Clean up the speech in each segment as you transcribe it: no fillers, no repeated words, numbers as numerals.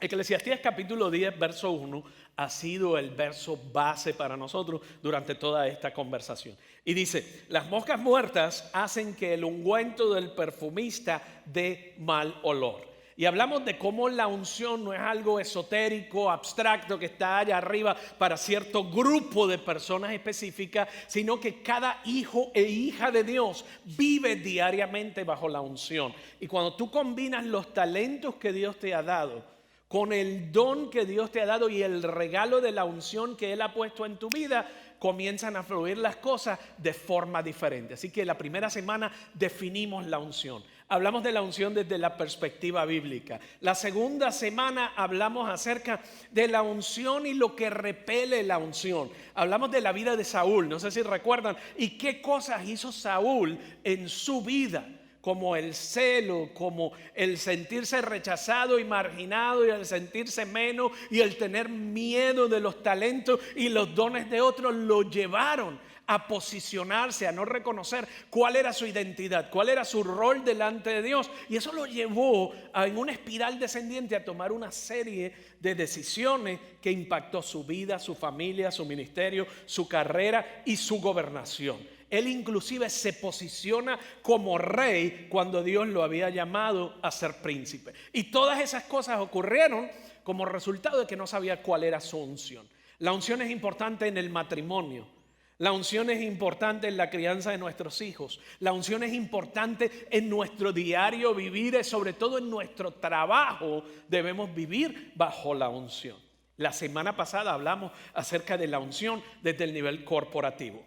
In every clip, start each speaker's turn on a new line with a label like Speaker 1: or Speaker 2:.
Speaker 1: Eclesiastés capítulo 10, verso 1, ha sido el verso base para nosotros durante toda esta conversación. Y dice, las moscas muertas hacen que el ungüento del perfumista dé mal olor. Y hablamos de cómo la unción no es algo esotérico, abstracto, que está allá arriba para cierto grupo de personas específicas, sino que cada hijo e hija de Dios vive diariamente bajo la unción. Y cuando tú combinas los talentos que Dios te ha dado con el don que Dios te ha dado y el regalo de la unción que Él ha puesto en tu vida, comienzan a fluir las cosas de forma diferente. Así que la primera semana definimos la unción. Hablamos de la unción desde la perspectiva bíblica. La segunda semana hablamos acerca de la unción y lo que repele la unción. Hablamos de la vida de Saúl, no sé si recuerdan, y qué cosas hizo Saúl en su vida. Como el celo, como el sentirse rechazado y marginado y el sentirse menos y el tener miedo de los talentos y los dones de otros lo llevaron a posicionarse, a no reconocer cuál era su identidad, cuál era su rol delante de Dios. Y eso lo llevó en una espiral descendiente a tomar una serie de decisiones que impactó su vida, su familia, su ministerio, su carrera y su gobernación. Él inclusive se posiciona como rey cuando Dios lo había llamado a ser príncipe. Y todas esas cosas ocurrieron como resultado de que no sabía cuál era su unción. La unción es importante en el matrimonio. La unción es importante en la crianza de nuestros hijos. La unción es importante en nuestro diario vivir, sobre todo en nuestro trabajo debemos vivir bajo la unción. La semana pasada hablamos acerca de la unción desde el nivel corporativo.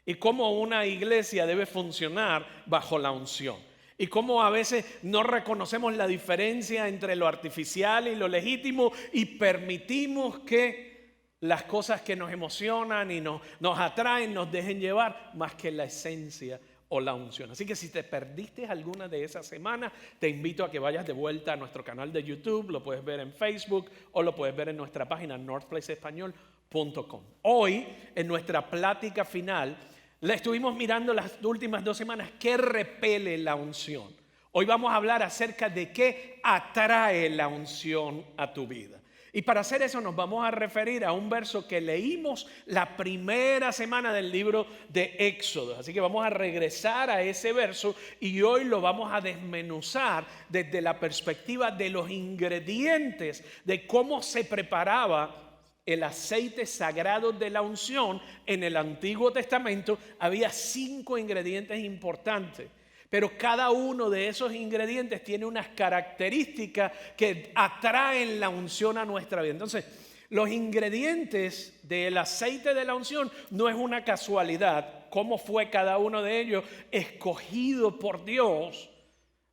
Speaker 1: Y cómo una iglesia debe funcionar bajo la unción. Y cómo a veces no reconocemos la diferencia entre lo artificial y lo legítimo y permitimos que las cosas que nos emocionan y nos atraen nos dejen llevar más que la esencia o la unción. Así que si te perdiste alguna de esas semanas, te invito a que vayas de vuelta a nuestro canal de YouTube. Lo puedes ver en Facebook o lo puedes ver en nuestra página northplaceespañol.com. Hoy, en nuestra plática final, la estuvimos mirando las últimas 2 semanas, ¿qué repele la unción? Hoy vamos a hablar acerca de qué atrae la unción a tu vida. Y para hacer eso nos vamos a referir a un verso que leímos la primera semana del libro de Éxodo. Así que vamos a regresar a ese verso y hoy lo vamos a desmenuzar desde la perspectiva de los ingredientes, de cómo se preparaba el aceite sagrado de la unción. En el Antiguo Testamento había 5 ingredientes importantes, pero cada uno de esos ingredientes tiene unas características que atraen la unción a nuestra vida. Entonces, los ingredientes del aceite de la unción no es una casualidad. Cómo fue cada uno de ellos escogido por Dios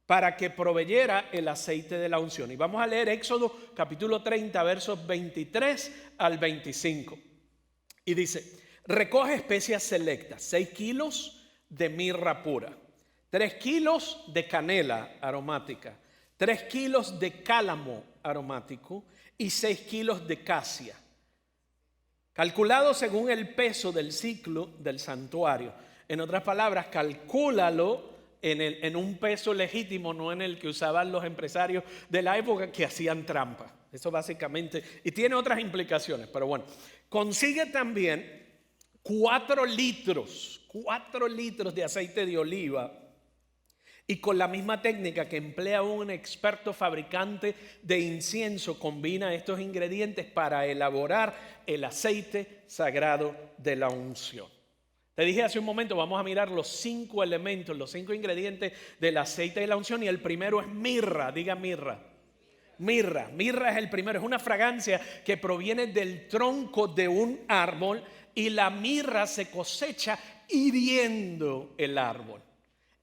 Speaker 1: para que proveyera el aceite de la unción. Y vamos a leer Éxodo capítulo 30, versos 23 al 25. Y dice, recoge especias selectas, 6 kilos de mirra pura, 3 kilos de canela aromática, 3 kilos de cálamo aromático y 6 kilos de casia, calculado según el peso del ciclo del santuario. En otras palabras, calcúlalo en un peso legítimo, no en el que usaban los empresarios de la época que hacían trampa. Eso básicamente, y tiene otras implicaciones, pero bueno. Consigue también 4 litros de aceite de oliva, y con la misma técnica que emplea un experto fabricante de incienso, combina estos ingredientes para elaborar el aceite sagrado de la unción. Te dije hace un momento, vamos a mirar los 5 elementos, los 5 ingredientes del aceite de la unción, y el primero es mirra. Diga mirra. Mirra es el primero, es una fragancia que proviene del tronco de un árbol, y la mirra se cosecha hiriendo el árbol.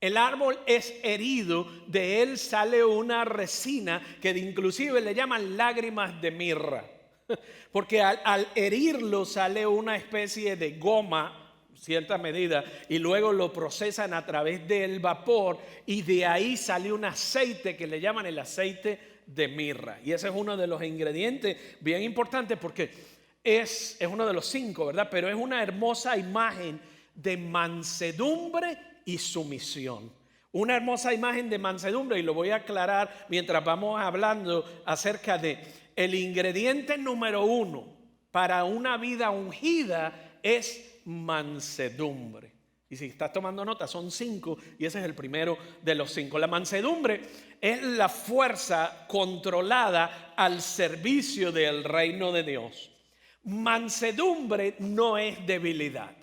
Speaker 1: El árbol es herido, de él sale una resina que inclusive le llaman lágrimas de mirra, porque al herirlo sale una especie de goma, cierta medida, y luego lo procesan a través del vapor, y de ahí sale un aceite que le llaman el aceite de mirra. Y ese es uno de los ingredientes bien importantes, porque es uno de los 5, ¿verdad? Pero es una hermosa imagen de mansedumbre y sumisión. Una hermosa imagen de mansedumbre, y lo voy a aclarar mientras vamos hablando acerca de el ingrediente número 1 para una vida ungida es mansedumbre. Y si estás tomando nota, son 5 y ese es el primero de los 5. La mansedumbre es la fuerza controlada al servicio del reino de Dios. Mansedumbre no es debilidad.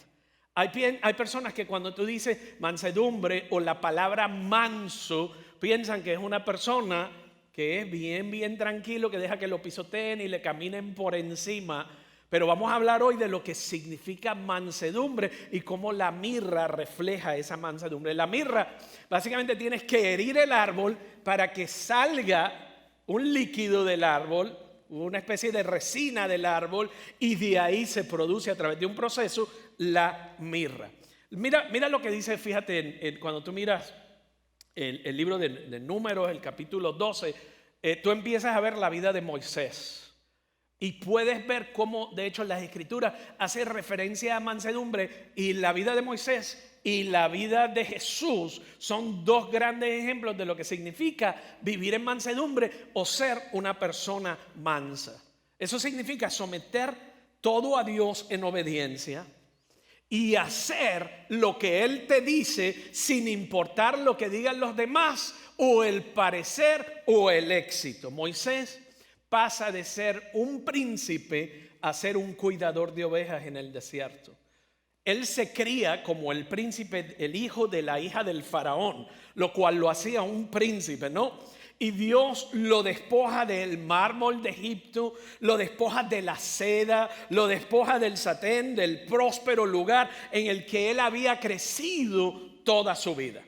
Speaker 1: Hay personas que cuando tú dices mansedumbre o la palabra manso, piensan que es una persona que es bien tranquilo, que deja que lo pisoteen y le caminen por encima. Pero vamos a hablar hoy de lo que significa mansedumbre y cómo la mirra refleja esa mansedumbre. La mirra, básicamente tienes que herir el árbol para que salga un líquido del árbol, una especie de resina del árbol, y de ahí se produce a través de un proceso la mirra. Mira lo que dice, fíjate, cuando tú miras el libro de Números, el capítulo 12, tú empiezas a ver la vida de Moisés. Y puedes ver cómo, de hecho, las escrituras hace referencia a mansedumbre, y la vida de Moisés y la vida de Jesús son dos grandes ejemplos de lo que significa vivir en mansedumbre o ser una persona mansa. Eso significa someter todo a Dios en obediencia y hacer lo que Él te dice sin importar lo que digan los demás o el parecer o el éxito. Moisés pasa de ser un príncipe a ser un cuidador de ovejas en el desierto. Él se cría como el príncipe, el hijo de la hija del faraón, lo cual lo hacía un príncipe, ¿no? Y Dios lo despoja del mármol de Egipto, lo despoja de la seda, lo despoja del satén, del próspero lugar en el que él había crecido toda su vida.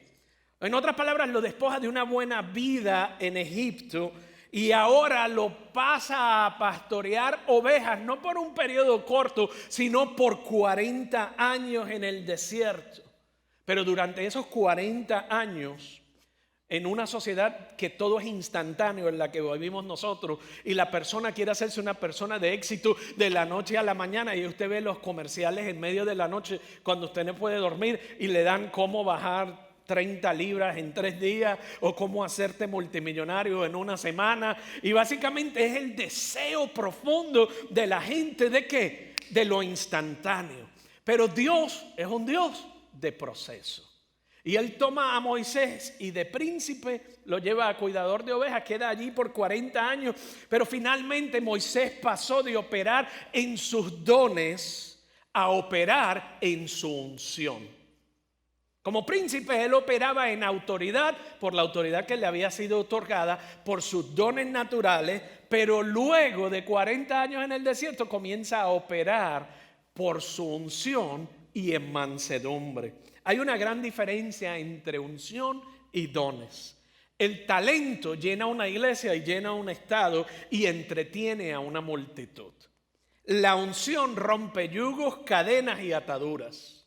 Speaker 1: En otras palabras, lo despoja de una buena vida en Egipto y ahora lo pasa a pastorear ovejas, no por un periodo corto, sino por 40 años en el desierto. Pero durante esos 40 años, en una sociedad que todo es instantáneo, en la que vivimos nosotros, y la persona quiere hacerse una persona de éxito de la noche a la mañana, y usted ve los comerciales en medio de la noche cuando usted no puede dormir y le dan cómo bajar 30 libras en 3 días o cómo hacerte multimillonario en una semana, y básicamente es el deseo profundo de la gente ¿de qué? De lo instantáneo. Pero Dios es un Dios de proceso. Y él toma a Moisés y de príncipe lo lleva a cuidador de ovejas, queda allí por 40 años, pero finalmente Moisés pasó de operar en sus dones a operar en su unción. Como príncipe él operaba en autoridad, por la autoridad que le había sido otorgada, por sus dones naturales, pero luego de 40 años en el desierto comienza a operar por su unción y en mansedumbre. Hay una gran diferencia entre unción y dones. El talento llena una iglesia y llena un estado y entretiene a una multitud. La unción rompe yugos, cadenas y ataduras.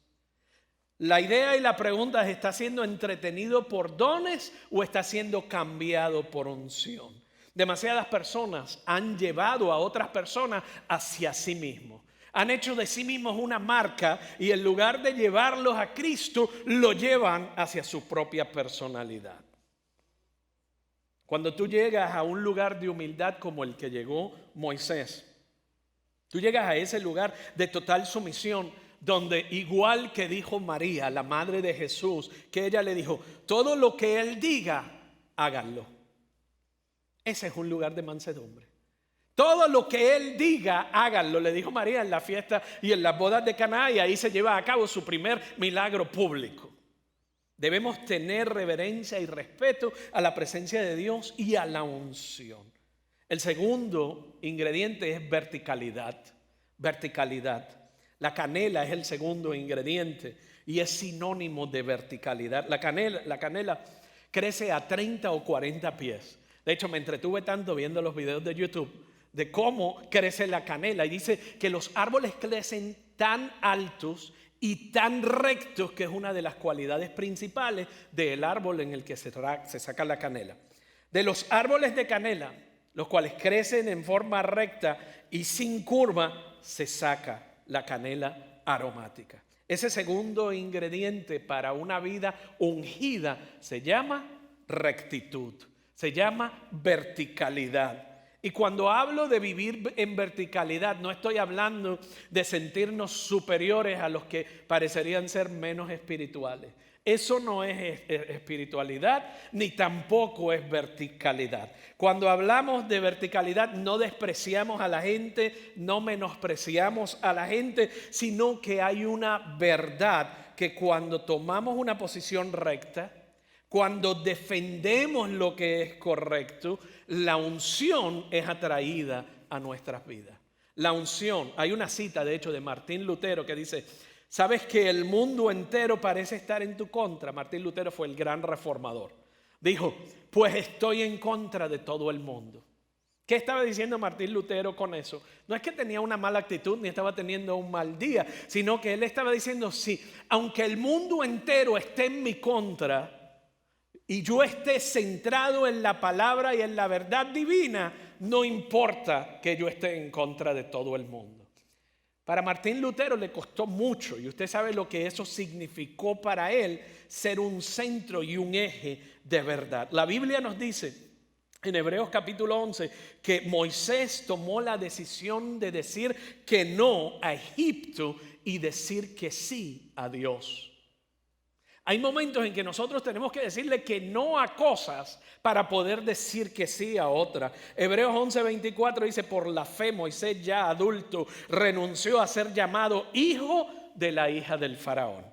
Speaker 1: La idea y la pregunta es: ¿está siendo entretenido por dones o está siendo cambiado por unción? Demasiadas personas han llevado a otras personas hacia sí mismos. Han hecho de sí mismos una marca y en lugar de llevarlos a Cristo, lo llevan hacia su propia personalidad. Cuando tú llegas a un lugar de humildad como el que llegó Moisés, tú llegas a ese lugar de total sumisión, donde igual que dijo María, la madre de Jesús, que ella le dijo: todo lo que Él diga, háganlo. Ese es un lugar de mansedumbre. Todo lo que Él diga, háganlo, le dijo María en la fiesta y en las bodas de Caná, y ahí se lleva a cabo su primer milagro público. Debemos tener reverencia y respeto a la presencia de Dios y a la unción. El segundo ingrediente es verticalidad. Verticalidad. La canela es el segundo ingrediente y es sinónimo de verticalidad. La canela crece a 30 o 40 pies. De hecho, me entretuve tanto viendo los videos de YouTube de cómo crece la canela. Y dice que los árboles crecen tan altos y tan rectos que es una de las cualidades principales del árbol en el que se saca la canela. De los árboles de canela, los cuales crecen en forma recta y sin curva, se saca la canela aromática. Ese segundo ingrediente para una vida ungida se llama rectitud, se llama verticalidad. Y cuando hablo de vivir en verticalidad, no estoy hablando de sentirnos superiores a los que parecerían ser menos espirituales. Eso no es espiritualidad, ni tampoco es verticalidad. Cuando hablamos de verticalidad, no despreciamos a la gente, no menospreciamos a la gente, sino que hay una verdad que cuando tomamos una posición recta, cuando defendemos lo que es correcto, la unción es atraída a nuestras vidas. La unción, hay una cita de hecho de Martín Lutero que dice: sabes que el mundo entero parece estar en tu contra. Martín Lutero fue el gran reformador. Dijo: pues estoy en contra de todo el mundo. ¿Qué estaba diciendo Martín Lutero con eso? No es que tenía una mala actitud ni estaba teniendo un mal día, sino que él estaba diciendo: sí, aunque el mundo entero esté en mi contra y yo esté centrado en la palabra y en la verdad divina, no importa que yo esté en contra de todo el mundo. Para Martín Lutero le costó mucho, y usted sabe lo que eso significó para él, ser un centro y un eje de verdad. La Biblia nos dice en Hebreos capítulo 11 que Moisés tomó la decisión de decir que no a Egipto y decir que sí a Dios. Hay momentos en que nosotros tenemos que decirle que no a cosas para poder decir que sí a otras. Hebreos 11:24 dice: por la fe Moisés, ya adulto, renunció a ser llamado hijo de la hija del faraón.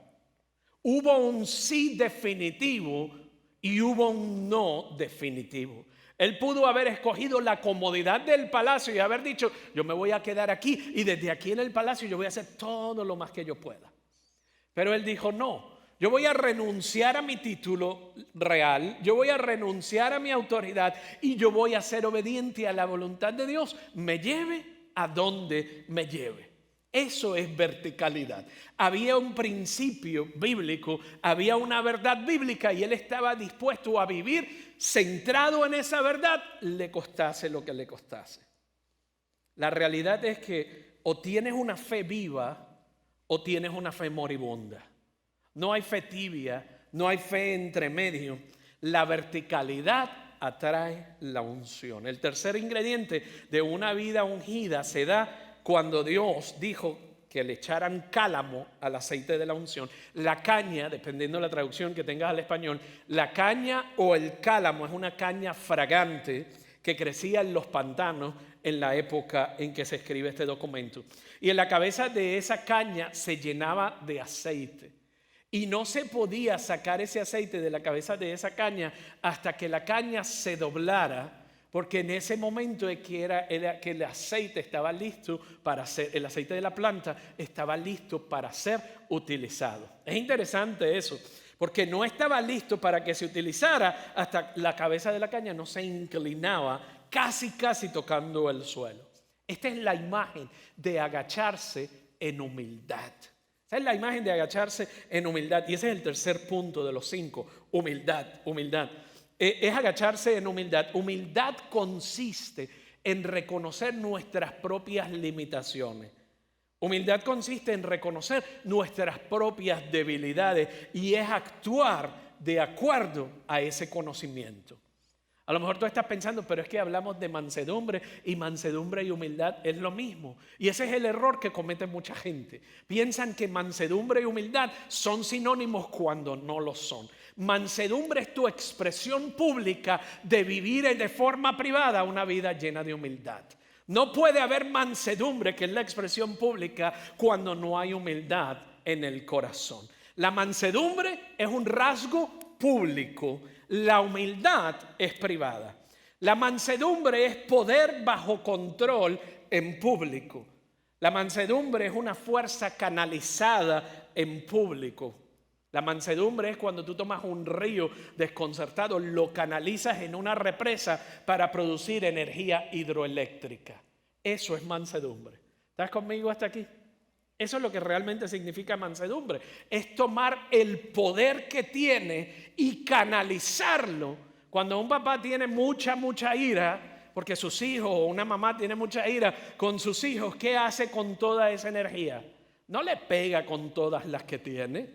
Speaker 1: Hubo un sí definitivo y hubo un no definitivo. Él pudo haber escogido la comodidad del palacio y haber dicho: yo me voy a quedar aquí y desde aquí en el palacio yo voy a hacer todo lo más que yo pueda. Pero él dijo: no. Yo voy a renunciar a mi título real, yo voy a renunciar a mi autoridad y yo voy a ser obediente a la voluntad de Dios, me lleve a donde me lleve. Eso es verticalidad. Había un principio bíblico, había una verdad bíblica y él estaba dispuesto a vivir centrado en esa verdad, le costase lo que le costase. La realidad es que o tienes una fe viva o tienes una fe moribunda. No hay fe tibia, no hay fe entre medio. La verticalidad atrae la unción. El tercer ingrediente de una vida ungida se da cuando Dios dijo que le echaran cálamo al aceite de la unción. La caña, dependiendo de la traducción que tengas al español, la caña o el cálamo es una caña fragante que crecía en los pantanos en la época en que se escribe este documento. Y en la cabeza de esa caña se llenaba de aceite. Y no se podía sacar ese aceite de la cabeza de esa caña hasta que la caña se doblara, porque en ese momento es que era que el aceite estaba listo para ser, el aceite de la planta estaba listo para ser utilizado. Es interesante eso, porque no estaba listo para que se utilizara hasta la cabeza de la caña no se inclinaba, casi tocando el suelo. Esta es la imagen de agacharse en humildad. Esa es la imagen de agacharse en humildad. Y ese es el tercer punto de los 5. Humildad. Es agacharse en humildad. Humildad consiste en reconocer nuestras propias limitaciones. Humildad consiste en reconocer nuestras propias debilidades y es actuar de acuerdo a ese conocimiento. A lo mejor tú estás pensando, pero es que hablamos de mansedumbre y humildad es lo mismo. Y ese es el error que comete mucha gente. Piensan que mansedumbre y humildad son sinónimos cuando no lo son. Mansedumbre es tu expresión pública de vivir de forma privada una vida llena de humildad. No puede haber mansedumbre, que es la expresión pública, cuando no hay humildad en el corazón. La mansedumbre es un rasgo público. La humildad es privada. La mansedumbre es poder bajo control en público. La mansedumbre es una fuerza canalizada en público. La mansedumbre es cuando tú tomas un río desconcertado, lo canalizas en una represa para producir energía hidroeléctrica. Eso es mansedumbre. ¿Estás conmigo hasta aquí? Eso es lo que realmente significa mansedumbre. Es tomar el poder que tiene y canalizarlo. Cuando un papá tiene mucha ira, porque sus hijos o una mamá tiene mucha ira con sus hijos, ¿qué hace con toda esa energía? No le pega con todas las que tiene,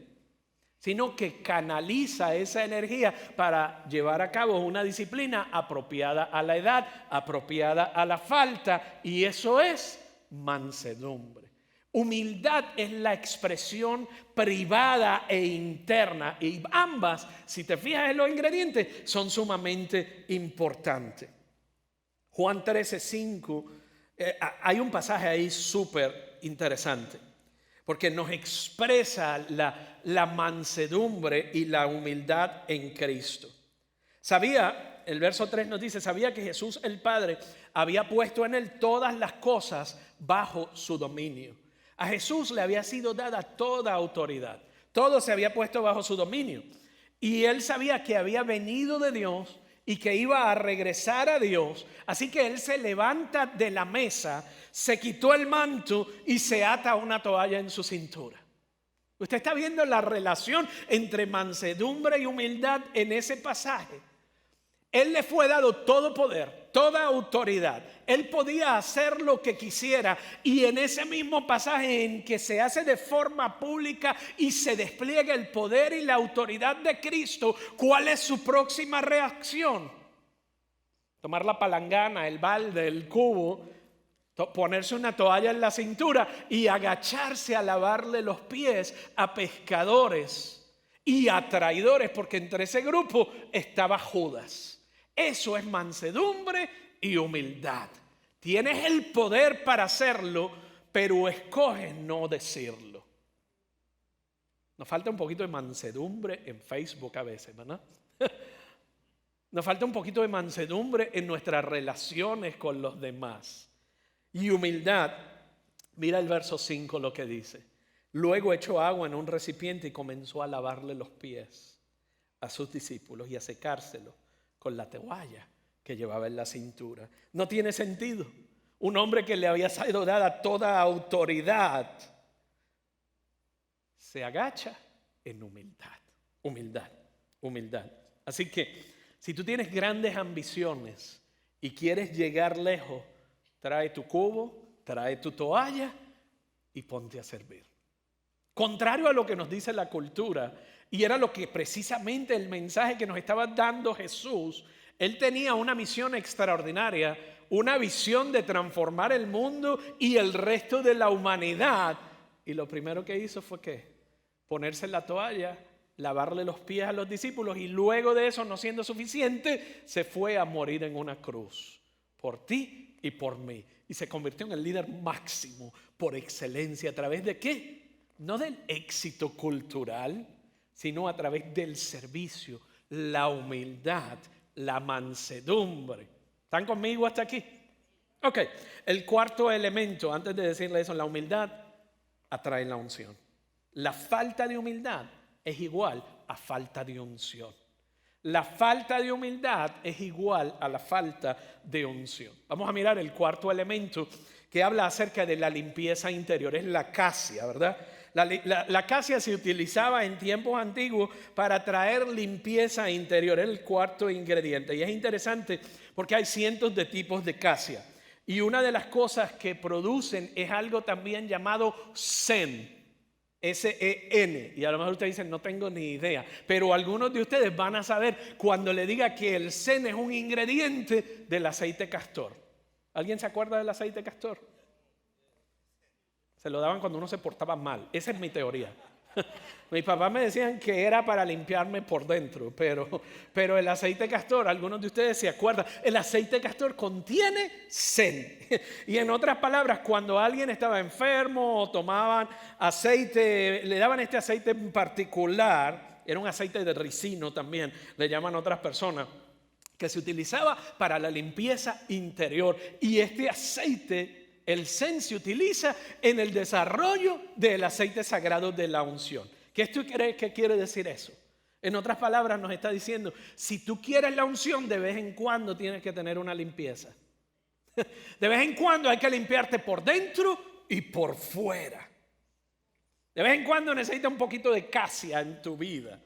Speaker 1: sino que canaliza esa energía para llevar a cabo una disciplina apropiada a la edad, apropiada a la falta, y eso es mansedumbre. Humildad es la expresión privada e interna, y ambas, si te fijas en los ingredientes, son sumamente importantes. Juan 13:5, hay un pasaje ahí súper interesante, porque nos expresa la mansedumbre y la humildad en Cristo. El verso 3 nos dice, sabía que Jesús el Padre había puesto en él todas las cosas bajo su dominio. A Jesús le había sido dada toda autoridad. Todo se había puesto bajo su dominio. Y él sabía que había venido de Dios y que iba a regresar a Dios. Así que él se levanta de la mesa, se quitó el manto y se ata una toalla en su cintura. Usted está viendo la relación entre mansedumbre y humildad en ese pasaje. Él le fue dado todo poder, toda autoridad. Él podía hacer lo que quisiera. Y en ese mismo pasaje en que se hace de forma pública y se despliega el poder y la autoridad de Cristo, ¿cuál es su próxima reacción? Tomar la palangana, el balde, el cubo, ponerse una toalla en la cintura y agacharse a lavarle los pies a pescadores y a traidores, porque entre ese grupo estaba Judas. Eso es mansedumbre y humildad. Tienes el poder para hacerlo, pero escoges no decirlo. Nos falta un poquito de mansedumbre en Facebook a veces, ¿verdad? Nos falta un poquito de mansedumbre en nuestras relaciones con los demás. Y humildad, mira el verso 5 lo que dice. Luego echó agua en un recipiente y comenzó a lavarle los pies a sus discípulos y a secárselos con la toalla que llevaba en la cintura. No tiene sentido. Un hombre que le había sido dada toda autoridad se agacha en humildad. Humildad. Así que si tú tienes grandes ambiciones y quieres llegar lejos, trae tu cubo, trae tu toalla y ponte a servir. Contrario a lo que nos dice la cultura, y era lo que precisamente el mensaje que nos estaba dando Jesús, él tenía una misión extraordinaria, una visión de transformar el mundo y el resto de la humanidad. Y lo primero que hizo fue ¿qué? Ponerse la toalla, lavarle los pies a los discípulos, y luego de eso, no siendo suficiente, se fue a morir en una cruz por ti y por mí. Y se convirtió en el líder máximo por excelencia. ¿A través de qué? No del éxito cultural, sino a través del servicio, la humildad, la mansedumbre. ¿Están conmigo hasta aquí? Ok, el cuarto elemento, antes de decirle eso, la humildad atrae la unción. La falta de humildad es igual a falta de unción. La falta de humildad es igual a la falta de unción. Vamos a mirar el cuarto elemento que habla acerca de la limpieza interior. Es la casia, ¿verdad? La casia se utilizaba en tiempos antiguos para traer limpieza interior. Es el cuarto ingrediente. Y es interesante porque hay cientos de tipos de casia. Y una de las cosas que producen es algo también llamado sen. S-E-N. Y a lo mejor ustedes dicen, no tengo ni idea. Pero algunos de ustedes van a saber cuando le diga que el sen es un ingrediente del aceite castor. ¿Alguien se acuerda del aceite castor? Se lo daban cuando uno se portaba mal. Esa es mi teoría. Mis papás me decían que era para limpiarme por dentro, pero el aceite castor, algunos de ustedes se acuerdan, el aceite castor contiene sen. Y en otras palabras, cuando alguien estaba enfermo o tomaban aceite, le daban este aceite en particular, era un aceite de ricino también, le llaman otras personas, que se utilizaba para la limpieza interior. Y este aceite, el sen, se utiliza en el desarrollo del aceite sagrado de la unción. ¿Qué tú crees que quiere decir eso? En otras palabras nos está diciendo, si tú quieres la unción, de vez en cuando tienes que tener una limpieza. De vez en cuando hay que limpiarte por dentro y por fuera. De vez en cuando necesitas un poquito de casia en tu vida.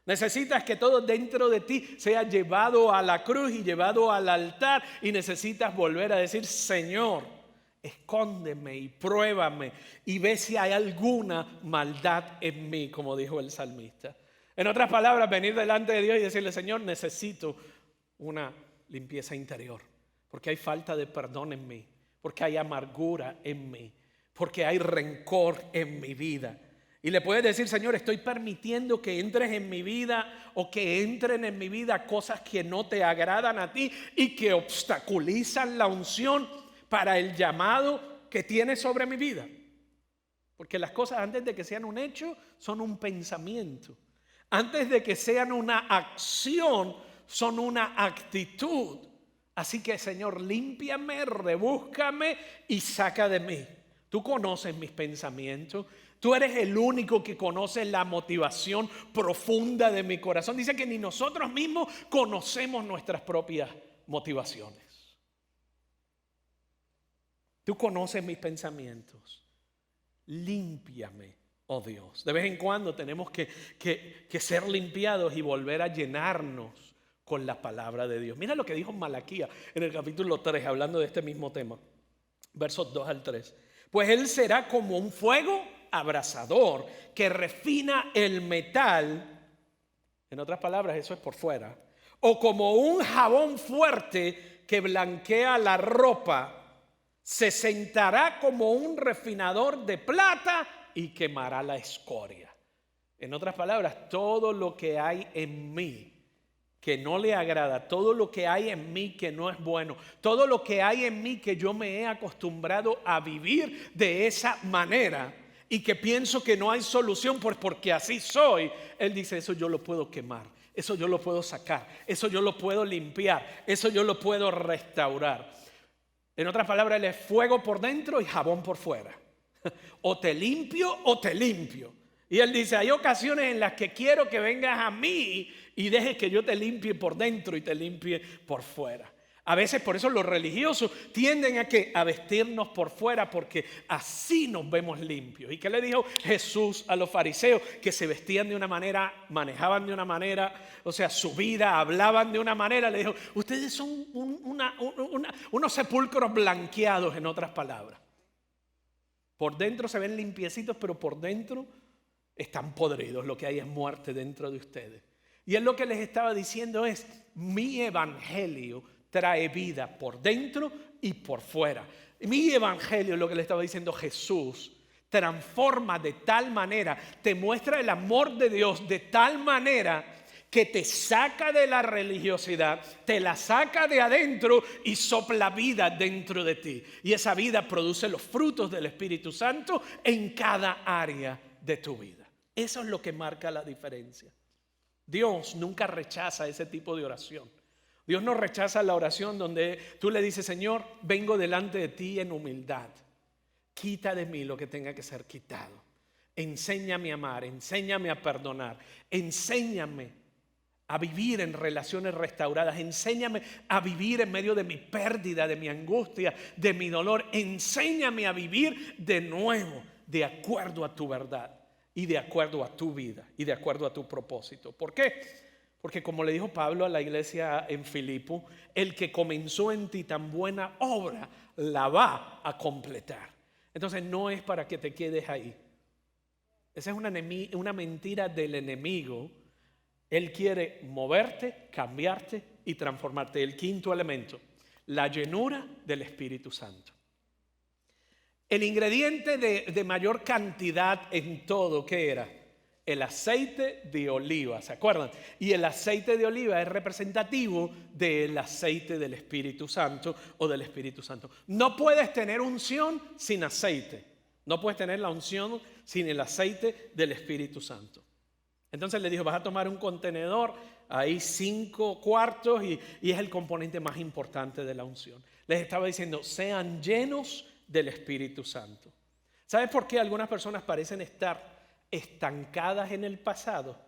Speaker 1: Necesitas que todo dentro de ti sea llevado a la cruz y llevado al altar, y necesitas volver a decir, Señor, escóndeme y pruébame y ve si hay alguna maldad en mí, como dijo el salmista. En otras palabras, venir delante de Dios y decirle: Señor, necesito una limpieza interior, porque hay falta de perdón en mí, porque hay amargura en mí, porque hay rencor en mi vida. Y le puedes decir: Señor, estoy permitiendo que entres en mi vida o que entren en mi vida cosas que no te agradan a ti y que obstaculizan la unción para el llamado que tienes sobre mi vida. Porque las cosas, antes de que sean un hecho, son un pensamiento. Antes de que sean una acción, son una actitud. Así que, Señor, límpiame, rebúscame y saca de mí. Tú conoces mis pensamientos. Tú eres el único que conoce la motivación profunda de mi corazón. Dice que ni nosotros mismos conocemos nuestras propias motivaciones. Tú conoces mis pensamientos. Límpiame, oh Dios. De vez en cuando tenemos que ser limpiados y volver a llenarnos con la palabra de Dios. Mira lo que dijo Malaquías en el capítulo 3, hablando de este mismo tema. Versos 2 al 3. Pues él será como un fuego abrasador que refina el metal. En otras palabras, eso es por fuera. O como un jabón fuerte que blanquea la ropa. Se sentará como un refinador de plata y quemará la escoria. En otras palabras, todo lo que hay en mí que no le agrada, todo lo que hay en mí que no es bueno, todo lo que hay en mí que yo me he acostumbrado a vivir de esa manera y que pienso que no hay solución porque así soy, él dice: eso yo lo puedo quemar, eso yo lo puedo sacar, eso yo lo puedo limpiar, eso yo lo puedo restaurar. En otras palabras, él es fuego por dentro y jabón por fuera. O te limpio o te limpio. Y él dice: hay ocasiones en las que quiero que vengas a mí y dejes que yo te limpie por dentro y te limpie por fuera. A veces por eso los religiosos tienden a vestirnos por fuera, porque así nos vemos limpios. ¿Y qué le dijo Jesús a los fariseos? Que se vestían de una manera, manejaban de una manera, o sea, su vida, hablaban de una manera. Le dijo: ustedes son unos sepulcros blanqueados, en otras palabras. Por dentro se ven limpiecitos, pero por dentro están podridos. Lo que hay es muerte dentro de ustedes. Y él lo que les estaba diciendo es: mi evangelio trae vida por dentro y por fuera. Mi evangelio, lo que le estaba diciendo Jesús, transforma de tal manera, te muestra el amor de Dios de tal manera que te saca de la religiosidad, te la saca de adentro y sopla vida dentro de ti. Y esa vida produce los frutos del Espíritu Santo en cada área de tu vida. Eso es lo que marca la diferencia. Dios nunca rechaza ese tipo de oración. Dios no rechaza la oración donde tú le dices: Señor, vengo delante de ti en humildad. Quita de mí lo que tenga que ser quitado. Enséñame a amar, enséñame a perdonar, enséñame a vivir en relaciones restauradas, enséñame a vivir en medio de mi pérdida, de mi angustia, de mi dolor. Enséñame a vivir de nuevo, de acuerdo a tu verdad y de acuerdo a tu vida y de acuerdo a tu propósito. ¿Por qué? Porque como le dijo Pablo a la iglesia en Filipo, el que comenzó en ti tan buena obra la va a completar. Entonces no es para que te quedes ahí. Esa es una mentira del enemigo. Él quiere moverte, cambiarte y transformarte. El quinto elemento: la llenura del Espíritu Santo. El ingrediente de mayor cantidad en todo, ¿qué era? El aceite de oliva, ¿se acuerdan? Y el aceite de oliva es representativo del aceite del Espíritu Santo o del Espíritu Santo. No puedes tener unción sin aceite. No puedes tener la unción sin el aceite del Espíritu Santo. Entonces le dijo: vas a tomar un contenedor, ahí 5 cuartos y es el componente más importante de la unción. Les estaba diciendo: sean llenos del Espíritu Santo. ¿Sabes por qué algunas personas parecen estar estancadas en el pasado?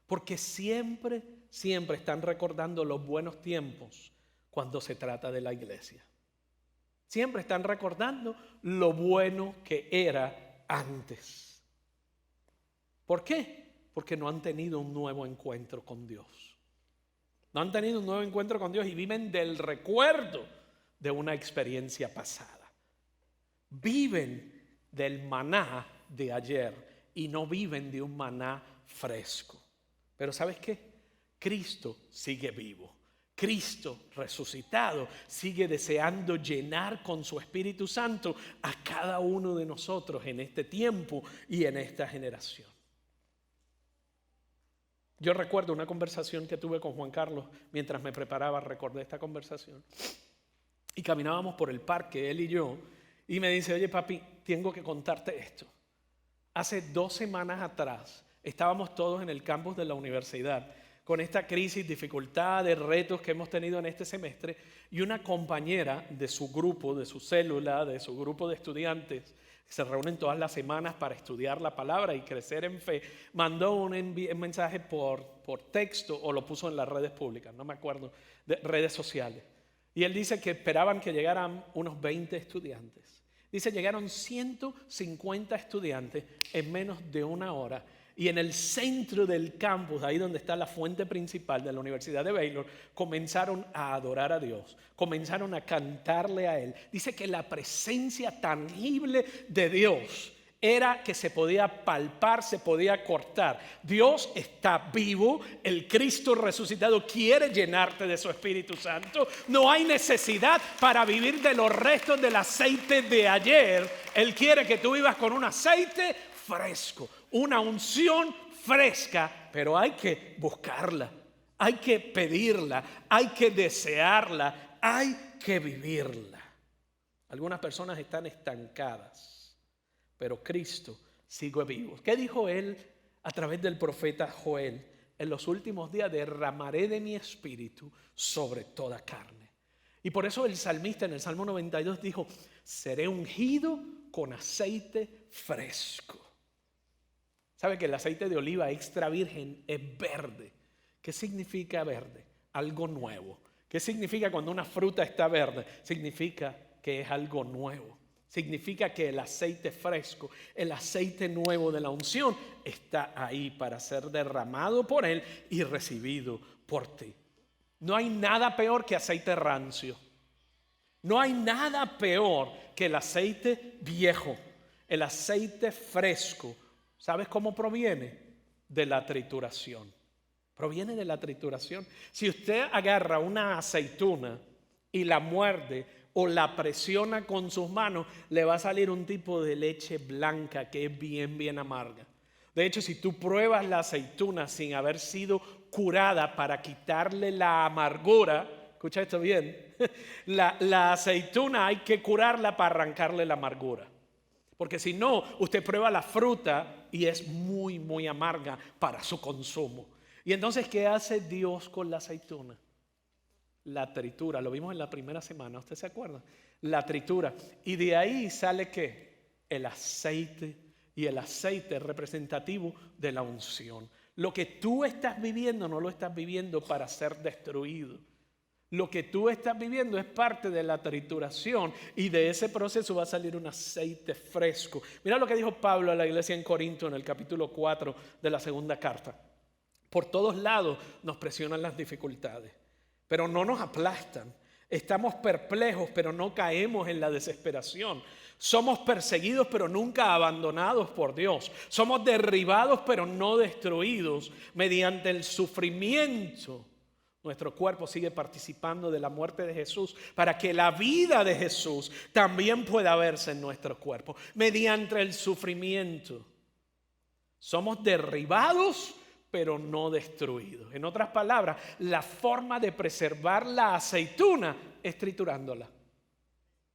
Speaker 1: Porque siempre están recordando los buenos tiempos cuando se trata de la iglesia. Siempre están recordando lo bueno que era antes. ¿Por qué? Porque no han tenido un nuevo encuentro con Dios. No han tenido un nuevo encuentro con Dios y viven del recuerdo de una experiencia pasada. Viven del maná de ayer y no viven de un maná fresco. Pero ¿sabes qué? Cristo sigue vivo. Cristo resucitado sigue deseando llenar con su Espíritu Santo a cada uno de nosotros en este tiempo y en esta generación. Yo recuerdo una conversación que tuve con Juan Carlos mientras me preparaba, recordé esta conversación. Y caminábamos por el parque, él y yo, y me dice, oye papi, tengo que contarte esto. Hace 2 semanas atrás estábamos todos en el campus de la universidad con esta crisis, dificultades, retos que hemos tenido en este semestre, y una compañera de su grupo, de su célula, de su grupo de estudiantes, que se reúnen todas las semanas para estudiar la palabra y crecer en fe, mandó un mensaje por texto o lo puso en las redes públicas, no me acuerdo, de redes sociales. Y él dice que esperaban que llegaran unos 20 estudiantes. Dice, llegaron 150 estudiantes en menos de 1 hora. Y en el centro del campus, ahí donde está la fuente principal de la Universidad de Baylor, comenzaron a adorar a Dios, comenzaron a cantarle a Él. Dice que la presencia tangible de Dios era que se podía palpar, se podía cortar. Dios está vivo, el Cristo resucitado quiere llenarte de su Espíritu Santo. No hay necesidad para vivir de los restos del aceite de ayer. Él quiere que tú vivas con un aceite fresco, una unción fresca, pero hay que buscarla, hay que pedirla, hay que desearla, hay que vivirla. Algunas personas están estancadas, pero Cristo sigue vivo. ¿Qué dijo él a través del profeta Joel? En los últimos días derramaré de mi espíritu sobre toda carne. Y por eso el salmista en el Salmo 92 dijo, seré ungido con aceite fresco. ¿Sabe que el aceite de oliva extra virgen es verde? ¿Qué significa verde? Algo nuevo. ¿Qué significa cuando una fruta está verde? Significa que es algo nuevo. Significa que el aceite fresco, el aceite nuevo de la unción está ahí para ser derramado por Él y recibido por ti. No hay nada peor que aceite rancio. No hay nada peor que el aceite viejo, el aceite fresco. ¿Sabes cómo proviene? De la trituración. Proviene de la trituración. Si usted agarra una aceituna y la muerde o la presiona con sus manos, le va a salir un tipo de leche blanca que es bien amarga. De hecho, si tú pruebas la aceituna sin haber sido curada para quitarle la amargura, escucha esto bien, la aceituna hay que curarla para arrancarle la amargura. Porque si no, usted prueba la fruta y es muy amarga para su consumo. Y entonces, ¿qué hace Dios con la aceituna? La tritura, lo vimos en la primera semana, ¿usted se acuerda? La tritura. Y de ahí sale ¿qué? El aceite. Y el aceite es representativo de la unción. Lo que tú estás viviendo no lo estás viviendo para ser destruido. Lo que tú estás viviendo es parte de la trituración y de ese proceso va a salir un aceite fresco. Mira lo que dijo Pablo a la iglesia en Corinto en el capítulo 4 de la segunda carta. Por todos lados nos presionan las dificultades, pero no nos aplastan. Estamos perplejos, pero no caemos en la desesperación. Somos perseguidos, pero nunca abandonados por Dios. Somos derribados, pero no destruidos. Mediante el sufrimiento, nuestro cuerpo sigue participando de la muerte de Jesús para que la vida de Jesús también pueda verse en nuestro cuerpo. Mediante el sufrimiento, somos derribados, pero no destruidos. En otras palabras, la forma de preservar la aceituna es triturándola.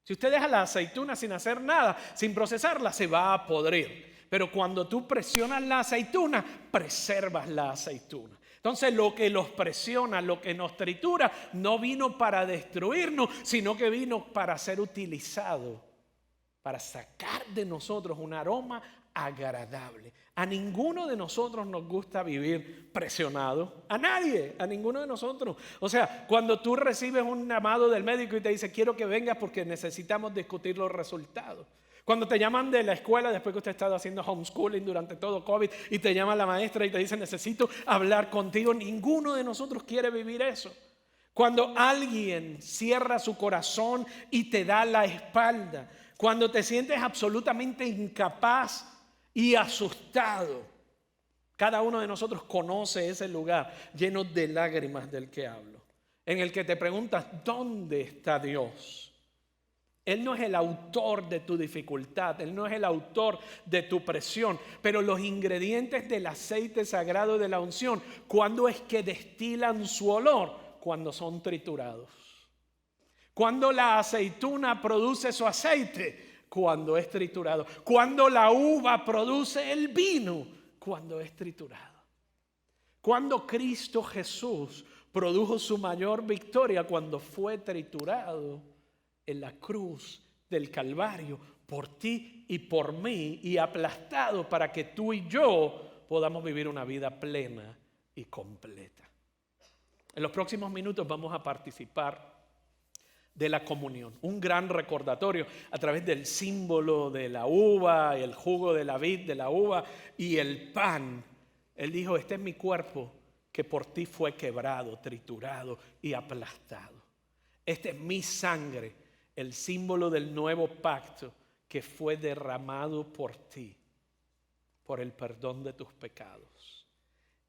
Speaker 1: Si usted deja la aceituna sin hacer nada, sin procesarla, se va a podrir. Pero cuando tú presionas la aceituna, preservas la aceituna. Entonces lo que los presiona, lo que nos tritura, no vino para destruirnos, sino que vino para ser utilizado, para sacar de nosotros un aroma agradable. A ninguno de nosotros nos gusta vivir presionado. A nadie, a ninguno de nosotros. O sea, cuando tú recibes un llamado del médico y te dice, quiero que vengas porque necesitamos discutir los resultados. Cuando te llaman de la escuela después que usted ha estado haciendo homeschooling durante todo COVID y te llama la maestra y te dice necesito hablar contigo, ninguno de nosotros quiere vivir eso. Cuando alguien cierra su corazón y te da la espalda. Cuando te sientes absolutamente incapaz y asustado. Cada uno de nosotros conoce ese lugar lleno de lágrimas del que hablo. En el que te preguntas, ¿dónde está Dios? Él no es el autor de tu dificultad, Él no es el autor de tu presión, pero los ingredientes del aceite sagrado de la unción, ¿cuándo es que destilan su olor? Cuando son triturados. Cuando la aceituna produce su aceite, cuando es triturado. Cuando la uva produce el vino, cuando es triturado. Cuando Cristo Jesús produjo su mayor victoria, cuando fue triturado en la cruz del Calvario por ti y por mí y aplastado para que tú y yo podamos vivir una vida plena y completa. En los próximos minutos vamos a participar de la comunión, un gran recordatorio a través del símbolo de la uva, el jugo de la vid, de la uva y el pan. Él dijo, este es mi cuerpo que por ti fue quebrado, triturado y aplastado. Este es mi sangre, el símbolo del nuevo pacto que fue derramado por ti, por el perdón de tus pecados.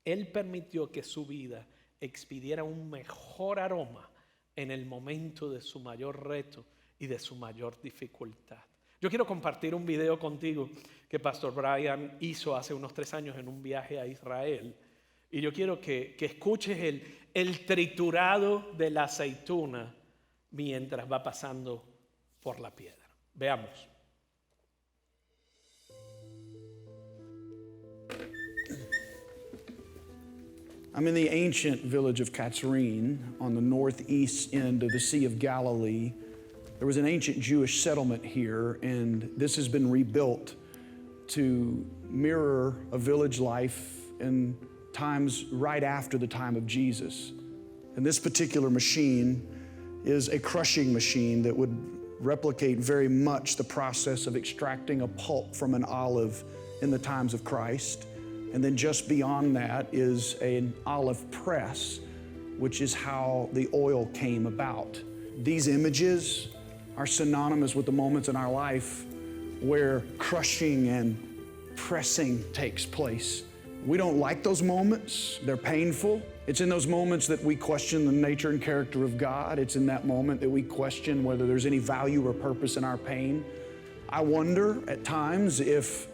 Speaker 1: Él permitió que su vida expidiera un mejor aroma en el momento de su mayor reto y de su mayor dificultad. Yo quiero compartir un video contigo que Pastor Brian hizo hace unos 3 años en un viaje a Israel. Y yo quiero que escuches el triturado de la aceituna mientras va pasando por la piedra. Veamos.
Speaker 2: I'm in the ancient village of Katzrin on the northeast end of the Sea of Galilee. There was an ancient Jewish settlement here, and this has been rebuilt to mirror a village life in times right after the time of Jesus. And this particular machine is a crushing machine that would replicate very much the process of extracting a pulp from an olive in the times of Christ. And then just beyond that is an olive press, which is how the oil came about. These images are synonymous with the moments in our life where crushing and pressing takes place. We don't like those moments. They're painful. It's in those moments that we question the nature and character of God. It's in that moment that we question whether there's any value or purpose in our pain. I wonder at times if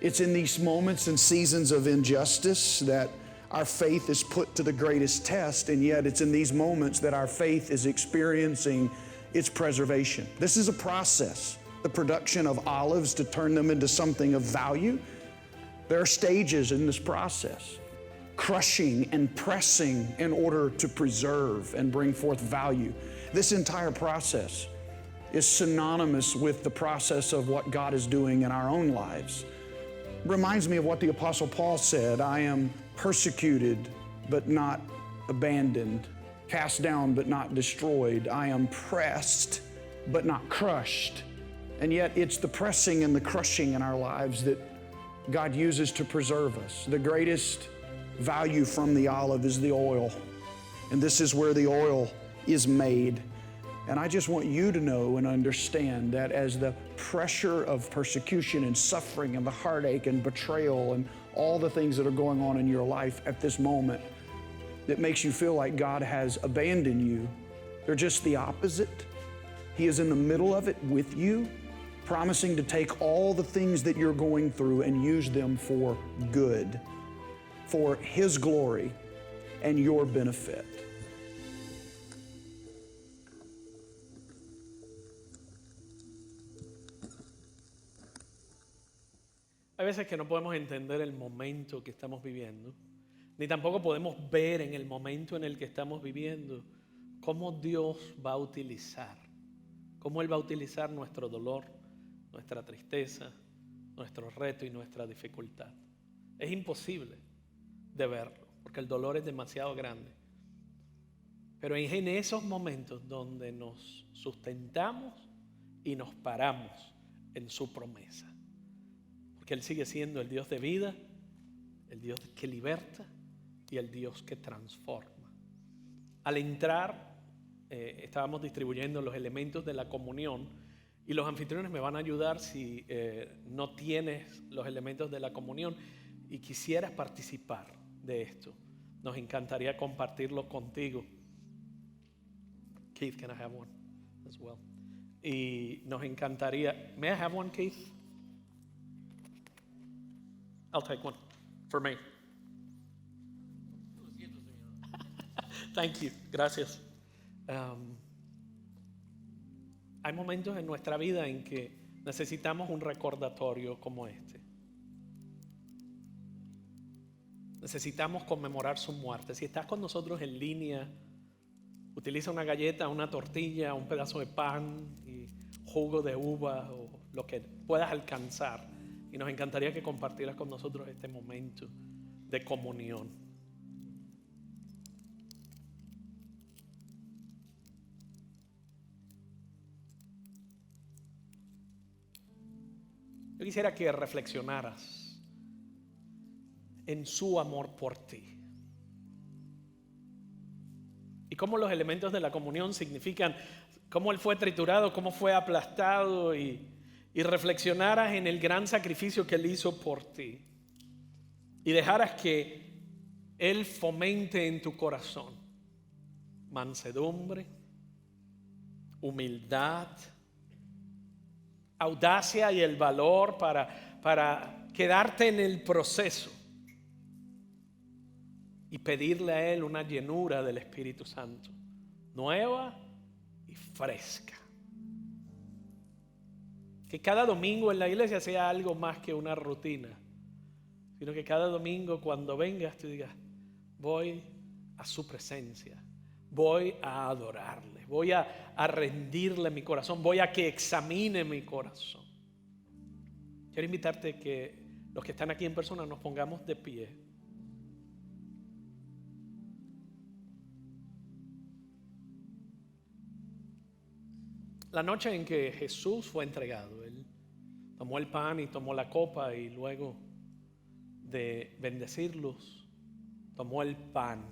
Speaker 2: it's in these moments and seasons of injustice that our faith is put to the greatest test, and yet it's in these moments that our faith is experiencing its preservation. This is a process, the production of olives to turn them into something of value. There are stages in this process, crushing and pressing in order to preserve and bring forth value. This entire process is synonymous with the process of what God is doing in our own lives. Reminds me of what the Apostle Paul said, I am persecuted but not abandoned, cast down but not destroyed. I am pressed but not crushed. And yet it's the pressing and the crushing in our lives that God uses to preserve us. The greatest value from the olive is the oil. And this is where the oil is made. And I just want you to know and understand that as the pressure of persecution and suffering and the heartache and betrayal and all the things that are going on in your life at this moment that makes you feel like God has abandoned you, they're just the opposite. He is in the middle of it with you, promising to take all the things that you're going through and use them for good, for His glory and your benefit.
Speaker 1: Hay veces que no podemos entender el momento que estamos viviendo, ni tampoco podemos ver en el momento en el que estamos viviendo cómo Dios va a utilizar, cómo Él va a utilizar nuestro dolor, nuestra tristeza, nuestro reto y nuestra dificultad. Es imposible de verlo, porque el dolor es demasiado grande. Pero es en esos momentos donde nos sustentamos y nos paramos en su promesa. Porque Él sigue siendo el Dios de vida, el Dios que liberta y el Dios que transforma. al entrar, estábamos distribuyendo los elementos de la comunión y los anfitriones me van a ayudar si no tienes los elementos de la comunión y quisieras participar de esto. Nos encantaría compartirlo contigo. Keith, can I have one as well? Y nos encantaría. May I have one, Keith? I'll take one for me. Thank you. Gracias. Hay momentos en nuestra vida en que necesitamos un recordatorio como este. Necesitamos conmemorar su muerte. Si estás con nosotros en línea, utiliza una galleta, una tortilla, un pedazo de pan y jugo de uva o lo que puedas alcanzar. Y nos encantaría que compartieras con nosotros este momento de comunión. Yo quisiera que reflexionaras en su amor por ti. Y cómo los elementos de la comunión significan cómo Él fue triturado, cómo fue aplastado y reflexionaras en el gran sacrificio que Él hizo por ti. Y dejaras que Él fomente en tu corazón mansedumbre, humildad, audacia y el valor para quedarte en el proceso y pedirle a Él una llenura del Espíritu Santo, nueva y fresca. Que cada domingo en la iglesia sea algo más que una rutina, sino que cada domingo cuando vengas tú digas, voy a su presencia, voy a adorarle, voy a rendirle mi corazón, voy a que examine mi corazón. Quiero invitarte que los que están aquí en persona nos pongamos de pie. La noche en que Jesús fue entregado, Él tomó el pan y tomó la copa y luego de bendecirlos, tomó el pan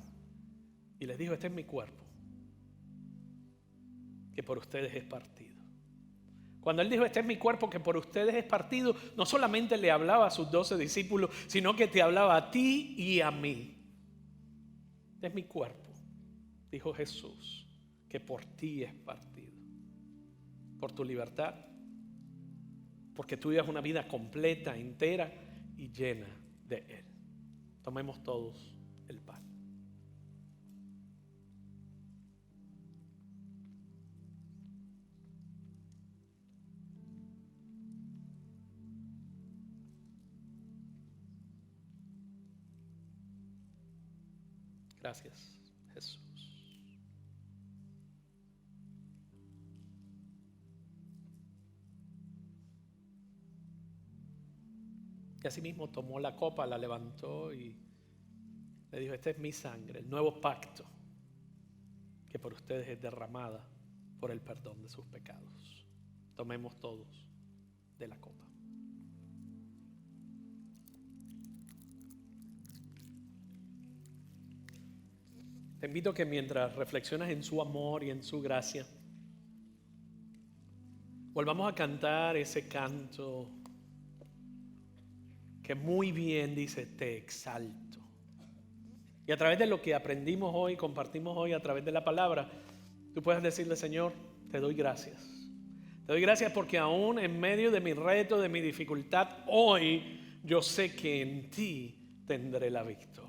Speaker 1: y les dijo, este es mi cuerpo, que por ustedes es partido. Cuando Él dijo, este es mi cuerpo que por ustedes es partido, no solamente le hablaba a sus 12 discípulos, sino que te hablaba a ti y a mí. Este es mi cuerpo, dijo Jesús, que por ti es partido. Por tu libertad, porque tú vivas una vida completa, entera y llena de Él. Tomemos todos el pan. Gracias, Jesús. Y asimismo tomó la copa, la levantó y le dijo, esta es mi sangre, el nuevo pacto que por ustedes es derramada por el perdón de sus pecados. Tomemos todos de la copa. Te invito a que mientras reflexionas en su amor y en su gracia, volvamos a cantar ese canto que muy bien dice, te exalto. Y a través de lo que aprendimos hoy, compartimos hoy a través de la palabra, tú puedes decirle, Señor, te doy gracias. Te doy gracias porque aún en medio de mi reto, de mi dificultad, hoy yo sé que en ti tendré la victoria.